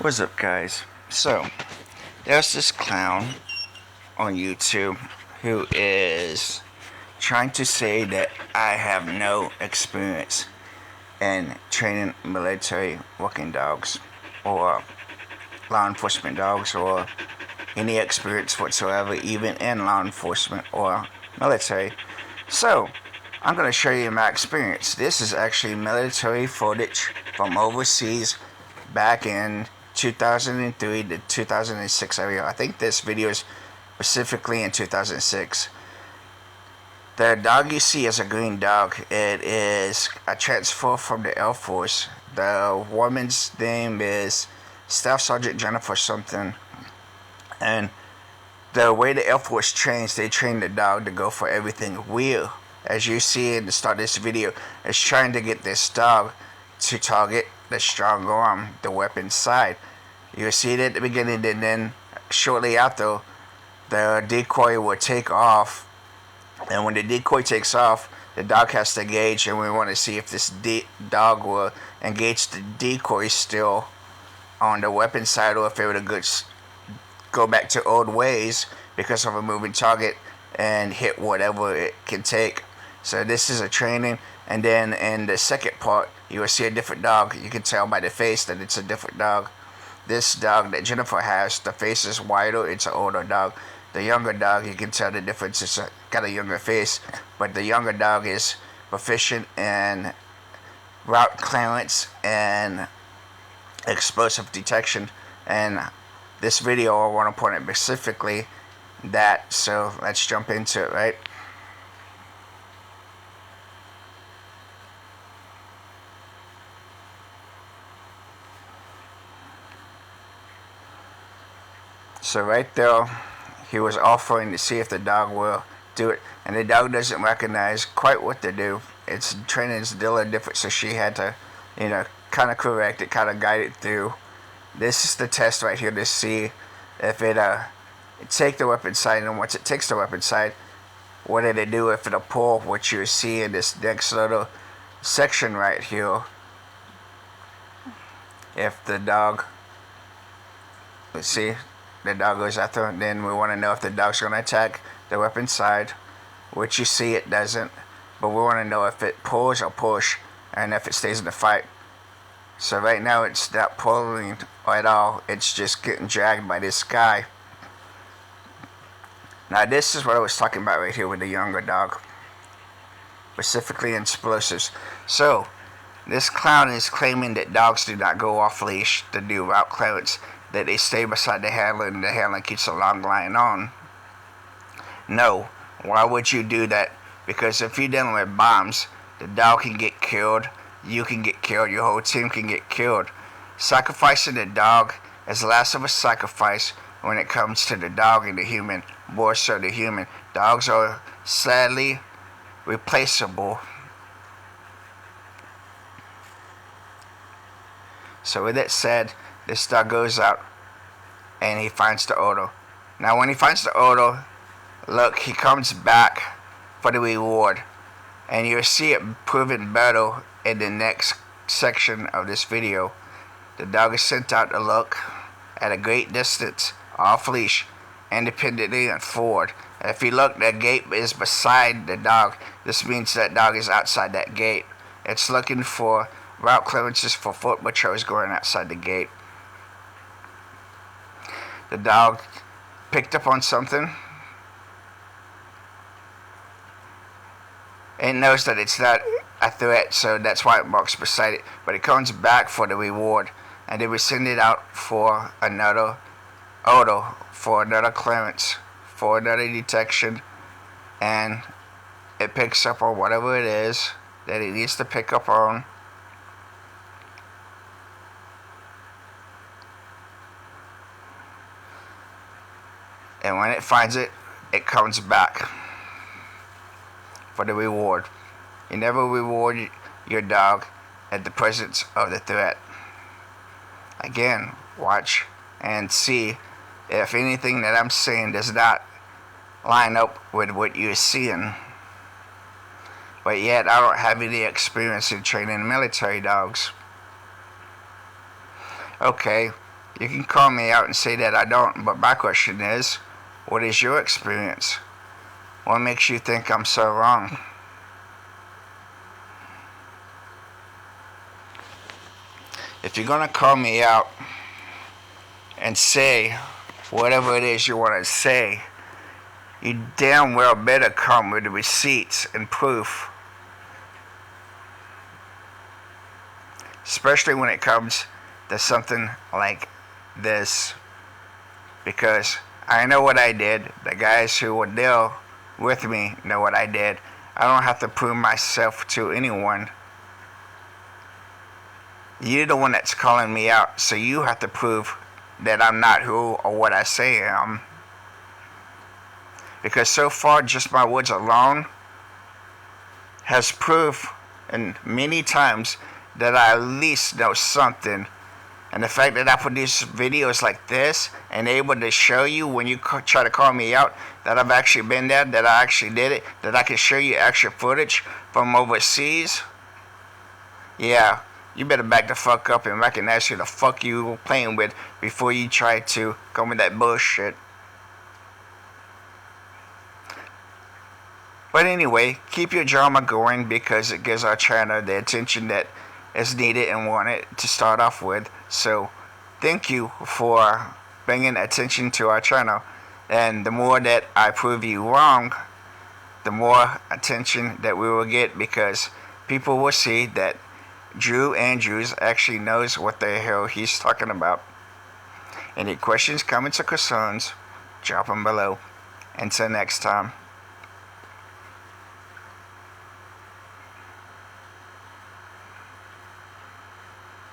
What's up, guys? So, there's this clown on YouTube who is trying to say that I have no experience in training military working dogs or law enforcement dogs or any experience whatsoever, even in law enforcement or military. So, I'm going to show you my experience. This is actually military footage from overseas back in 2003 to 2006 area. I think this video is specifically in 2006. The dog you see is a green dog. It is a transfer from the Air Force. The woman's name is Staff Sergeant Jennifer something. And the way the Air Force trains, they train the dog to go for everything. We, as you see in the start of this video, is trying to get this dog to target the strong arm, the weapon side. You see it at the beginning, and then shortly after, the decoy will take off. And when the decoy takes off, the dog has to engage, and we want to see if this dog will engage the decoy still on the weapon side, or if it would go back to old ways because of a moving target and hit whatever it can take. So this is a training, and then in the second part, you will see a different dog. You can tell by the face that it's a different dog. This dog that Jennifer has, the face is wider. It's an older dog. The younger dog, you can tell the difference. It's got a younger face, but the younger dog is proficient in route clearance and explosive detection. And this video, I want to point out specifically that. So let's jump into it, right? So right there, he was offering to see if the dog will do it, and the dog doesn't recognize quite what to do. Its training is still different, so she had to, kind of correct it, kind of guide it through. This is the test right here to see if it take the weapon side, and once it takes the weapon side, what did it do if it'll pull, what you see in this next little section right here. If the dog, let's see, the dog goes after, and then we want to know if the dog's going to attack the weapon side, which you see it doesn't, but we want to know if it pulls or push, and if it stays in the fight. So right now it's not pulling at all, it's just getting dragged by this guy. Now this is what I was talking about right here with the younger dog, specifically explosives. So this clown is claiming that dogs do not go off leash to do route clearance, that they stay beside the handler and the handler keeps a long line on. No, why would you do that? Because if you're dealing with bombs, the dog can get killed, you can get killed, your whole team can get killed. Sacrificing the dog is less of a sacrifice when it comes to the dog and the human, more so the human. Dogs are sadly replaceable. So with that said, this dog goes out and he finds the odor. Now when he finds the odor, look, he comes back for the reward. And you'll see it proven better in the next section of this video. The dog is sent out to look at a great distance, off leash, independently and forward. And if you look, the gate is beside the dog. This means that dog is outside that gate. It's looking for route clearances for foot patrols going outside the gate. The dog picked up on something and knows that it's not a threat, so that's why it marks beside it. But it comes back for the reward, and they will send it out for another odor, for another clearance, for another detection, and it picks up on whatever it is that it needs to pick up on. And when it finds it, it comes back for the reward. You never reward your dog at the presence of the threat. Again, watch and see if anything that I'm saying does not line up with what you're seeing. But yet, I don't have any experience in training military dogs. Okay, You can call me out and say that I don't, but my question is, what is your experience? What makes you think I'm so wrong? If you're gonna call me out and say whatever it is you want to say, you damn well better come with the receipts and proof. Especially when it comes to something like this. Because I know what I did. The guys who will deal with me know what I did. I don't have to prove myself to anyone. You're the one that's calling me out, so you have to prove that I'm not who or what I say I am. Because so far, just my words alone has proved, and many times, that I at least know something. And the fact that I produce videos like this and able to show you when you try to call me out that I've actually been there, that I actually did it, that I can show you actual footage from overseas, yeah, you better back the fuck up and recognize who the fuck you were playing with before you try to come with that bullshit. But anyway, keep your drama going because it gives our channel the attention that is needed and wanted to start off with. So, thank you for bringing attention to our channel. And the more that I prove you wrong, the more attention that we will get because people will see that Drew Andrews actually knows what the hell he's talking about. Any questions, comments, or concerns, drop them below. Until next time.